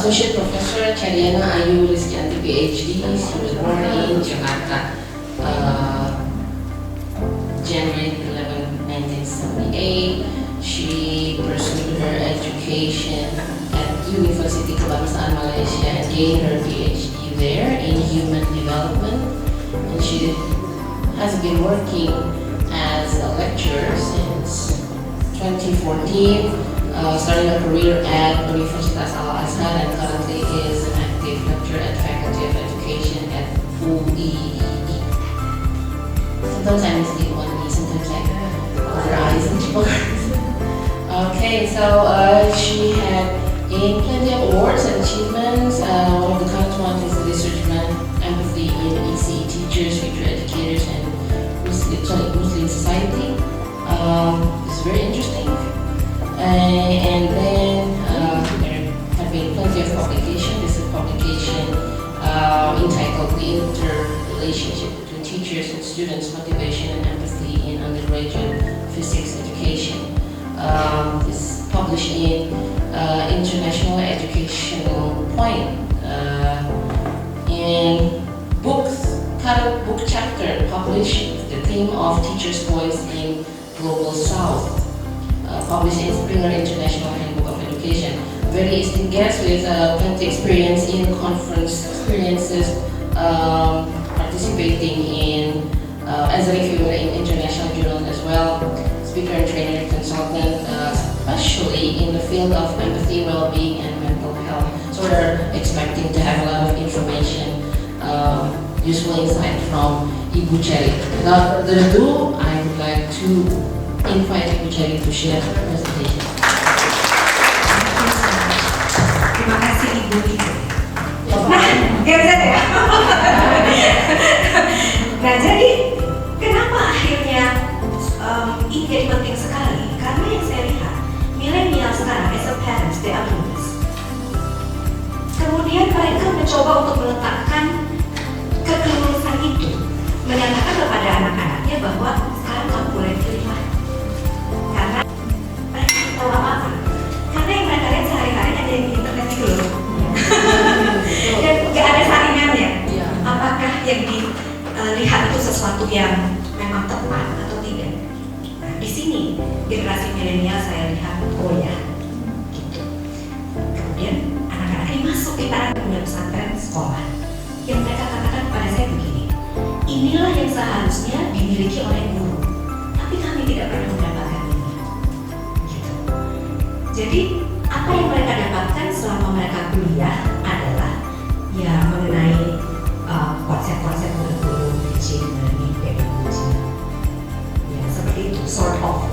Associate Professor Chariana Ayu Rizkyanti PhD. She was born in Jakarta, January 11, 1978. She pursued her education at University Kebangsaan Malaysia and gained her PhD there in human development. And she has been working as a lecturer since 2014, starting her career at Universitas Al Azhar and currently is an active lecturer at Faculty of Education at UII. Sometimes I miss the one E, sometimes I other eyes and Okay, so she had gained plenty of awards and achievements. One of the current ones is the Researchman Empathy in EC Teachers, Future Educators, and Muslim Society. It's very interesting. And then there have been plenty of publication. This is a publication entitled The Interrelationship Between Teachers and Students, Motivation and Empathy in Undergraduate Physics Education. It's published in International Educational Point. In current book chapter published with the theme of Teacher's Voice in Global South, published in Springer International Handbook of Education. Very esteemed guest with plenty experience in conference experiences, participating in as a reviewer in international journals as well. Speaker and trainer consultant, especially in the field of empathy, well-being, and mental health. So we're expecting to have a lot of information, useful insight from Ibu Cherry. Without further ado, I would like to invite Ibu Cherry to share her presentation. Terima kasih Ibu. Nah, jadi kenapa akhirnya ini jadi penting sekali? Karena yang saya lihat milenial sekarang, as a parents, they are clueless. Kemudian mereka mencoba untuk meletakkan kelulusan itu, menyatakan kepada anak-anaknya bahwa sekarang kamu boleh pilih lah. Karena mereka tidak tahu apa-apa. Karena yang mereka lihat sehari-hari ada di internet itu loh. Dan nggak ada saringannya. Apakah yang dilihat itu sesuatu yang memang tepat atau tidak? Nah, di sini generasi milenial saya lihat, oh ya, gitu. Kemudian anak-anak ini masuk di tanah dunia pesantren sekolah. Yang mereka katakan kepada saya begini, inilah yang seharusnya dimiliki oleh guru, tapi kami tidak pernah mendapatkan ini. Gitu. Jadi apa yang mereka dapatkan selama mereka kuliah adalah ya mengenai konsep-konsep kurikulum, teaching, learning, pedagogy, ya seperti itu, sort of.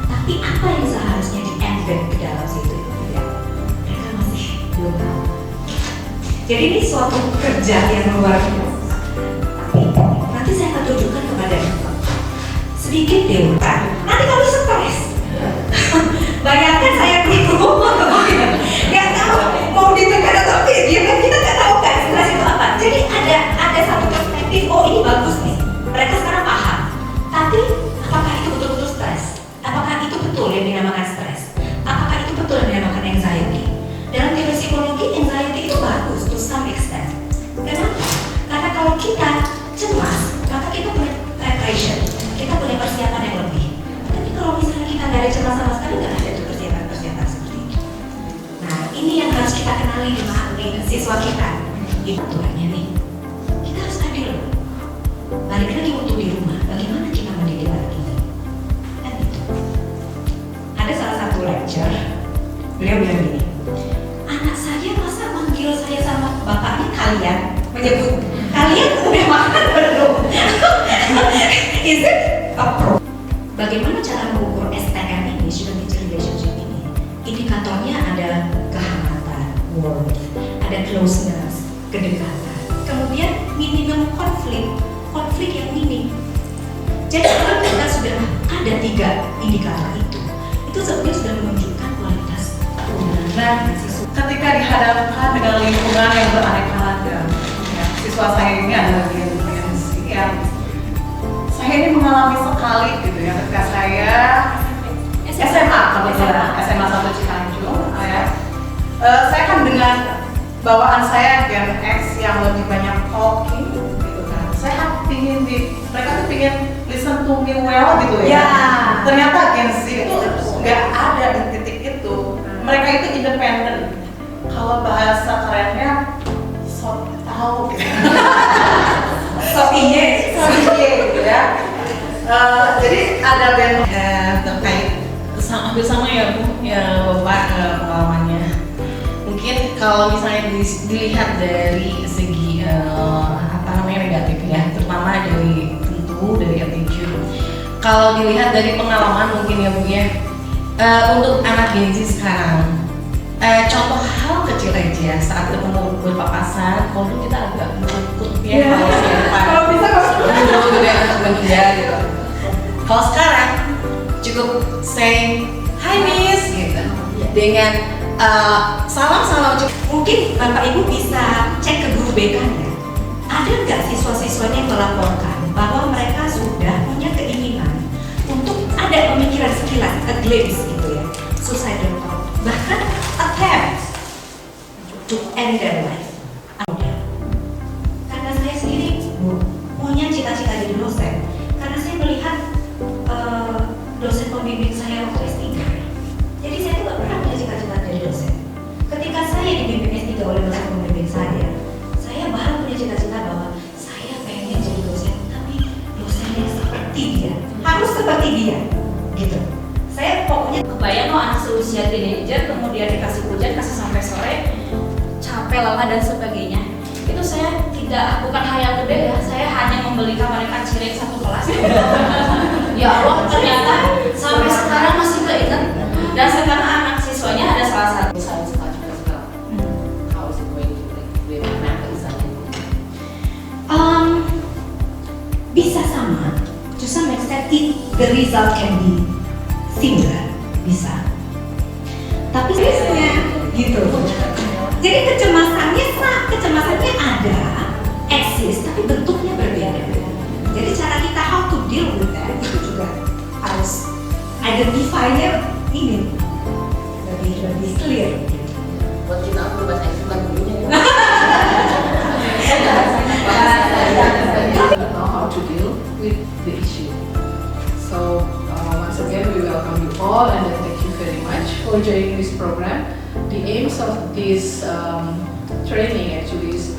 Tapi apa yang seharusnya di-embed ke dalam situ itu tidak, mereka masih belum tahu. Jadi ini suatu kerja yang luar biasa. Tapi nanti saya akan tunjukkan kepada sedikit deh, nanti kamu stres. Bayangkan saya dulu, nggak tahu mau ditekan atau tidak, kan kita nggak tahu kan stres itu apa. Jadi ada satu perspektif, oh ini bagus nih, mereka sekarang paham. Tapi apakah itu betul-betul stres? Apakah itu betul yang dinamakan stres? Apakah itu betul yang dinamakan anxiety? Dalam teori psikologi, anxiety itu bagus to some extent. Kenapa? Karena kalau kita cemas, maka kita punya preparation, kita punya persiapan yang lebih. Tapi kalau misalnya kita nggak ada cemas sama sekali, nggak ada tuh persiapan seperti itu. Nah, ini yang harus kita kenali di siswa kita. Itu aturannya nih. Kita harus adil. Balik lagi waktu di rumah, bagaimana kita mendidik anak ini? Kan itu. Ada salah satu lecturer, beliau bilang gini, anak saya masa manggil saya sama bapaknya kalian, menyebut kalian udah makan belum? Is it a pro? Bagaimana cara mengukur STM ini, student teacher relationship ini? Indikatornya ada kehangatan, warmth, ada closeness, kedekatan. Kemudian minimum konflik yang minim. Jadi kalau kita sudah ada 3 indikator itu sebenarnya sudah menunjukkan kualitas pembelajaran siswa. Ketika dihadapkan dengan lingkungan yang beraneka ragam, ya, siswa saya ini adalah yang saya ini mengalami sekali gitu ya ketika saya SMA kebetulan SMA 1 Cianjur ya. Saya kan dengan bawaan saya Gen X yang lebih banyak talking gitu kan. Saya pingin mereka tuh pingin listen to me well gitu ya. Ternyata Gen Z itu nggak ada di titik itu. Mereka itu independen. Kalau bahasa kerennya sok tahu gitu. Sok iye gitu ya. Jadi ada band Terkait hampir sama ya Bu, ya Bapak pengalamannya. Mungkin kalau misalnya dilihat dari segi negatif ya, terutama dari attitude. Kalau dilihat dari pengalaman mungkin ya Bu ya, untuk anak Gen Z sekarang, contoh hal kecil aja saat ketemu berpapasan, kalau dulu kita agak menakut ya kalau bisa dulu gitu ya untuk meninja gitu. Kalau sekarang cukup say hi miss gitu dengan salam cukup. Mungkin Bapak Ibu bisa cek ke guru BK-nya. Ada nggak siswa-siswanya yang melaporkan bahwa mereka sudah punya keinginan untuk ada pemikiran sekilas, a glimpse gitu ya, suicidal thought, bahkan attempt to end their life. Karena saya sendiri punya cita-cita jadi dosen, karena saya melihat dosen pembimbing saya waktu S3. Jadi saya tuh gak pernah punya cita-cita jadi dosen. Ketika saya dibimbing S3 oleh dosen pembimbing saya baru punya cita-cita bahwa saya pengen jadi dosen, tapi dosen yang seperti dia, harus seperti dia, gitu. Saya pokoknya kebayang loh anak seusia teenager kemudian dikasih hujan, kasih sampai sore, capek lama dan sebagainya. Itu saya bukan hal yang gede ya, saya hanya membelikan mereka cireng satu kelas. Ya Allah, ternyata sampai sekarang masih keinget. Dan sekarang anak siswanya ada salah satu. How is it going with mathematics? bisa sama, to some extent the result can be similar, bisa. Tapi biasanya gitu. Jadi kecemasannya ada, eksis, tapi bentuknya berbeda. Jadi cara kita how to deal with that itu juga harus identify-nya ini lebih clear. Buat kita berubah bukan dulunya ya. Know how to deal with the issue. So once again we welcome you all and thank you very much for joining this program. The aims of this training actually is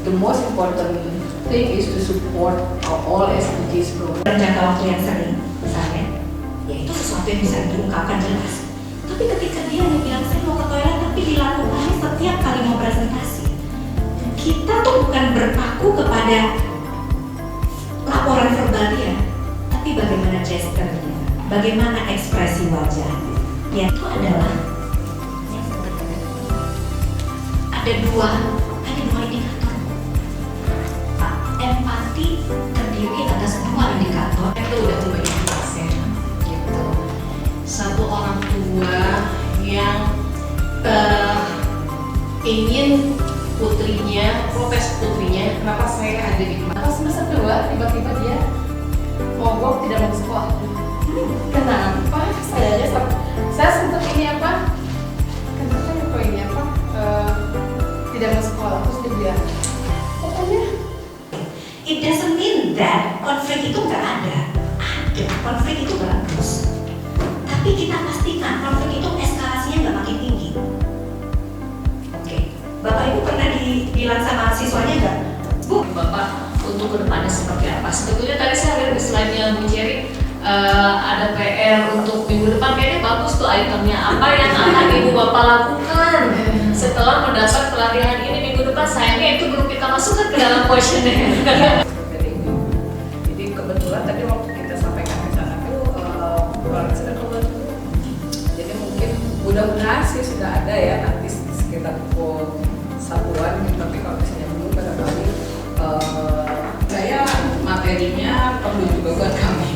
the most important thing is to support all SDGs program. Jangka waktu yang sering, misalnya, ya itu sesuatu yang bisa diungkapkan jelas. Tapi ketika dia hanya bilang saya mau ke toilet, tapi dilakukannya setiap kali mau presentasi, kita tuh bukan berpaku kepada laporan verbal dia, tapi bagaimana gesturnya, bagaimana ekspresi wajahnya. Ya itu adalah yang sebenarnya ada dua indikator. Empati terdiri atas dua indikator. Itu udah terbaik ya, gitu. Satu orang tua yang ingin putrinya, protes putrinya, kenapa saya ada di kelas? Pas semester 2 tiba-tiba dia mogok tidak mau sekolah. Kenapa? Saya sempat ini apa? Kenapa ya poinnya apa? Tidak mau sekolah terus dia bilang, pokoknya It doesn't mean that konflik itu nggak ada. Ada, konflik itu bagus. Tapi kita pastikan konflik itu eskalasinya nggak makin tinggi. Oke, Bapak Ibu pernah dibilang sama siswanya nggak? Bu, Bapak untuk kedepannya seperti apa? Sebetulnya tadi saya lihat di slide-nya Bu Cherry ada PR untuk minggu depan, kayaknya bagus tuh itemnya. Apa yang akan Ibu Bapak lakukan setelah mendapat pelatihan ini minggu depan? Sayangnya itu belum kita masukkan ke dalam questionnaire. Jadi kebetulan tadi waktu kita sampaikan ke sana tuh orang sedang kebetulan. Jadi mungkin mudah-mudahan sih sudah ada ya nanti sekitar pukul 1-an. Tapi kalau misalnya belum barangkali saya materinya perlu juga buat kami.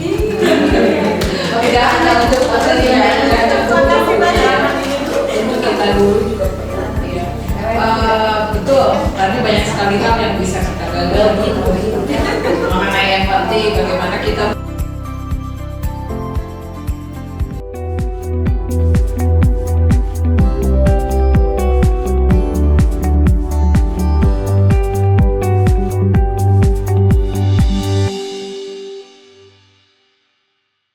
Tidak ada untuk materinya. Untuk kita dulu juga ya. Betul. Tadi banyak sekali hal yang bisa kita gagal gitu. Mengenai empati, bagaimana kita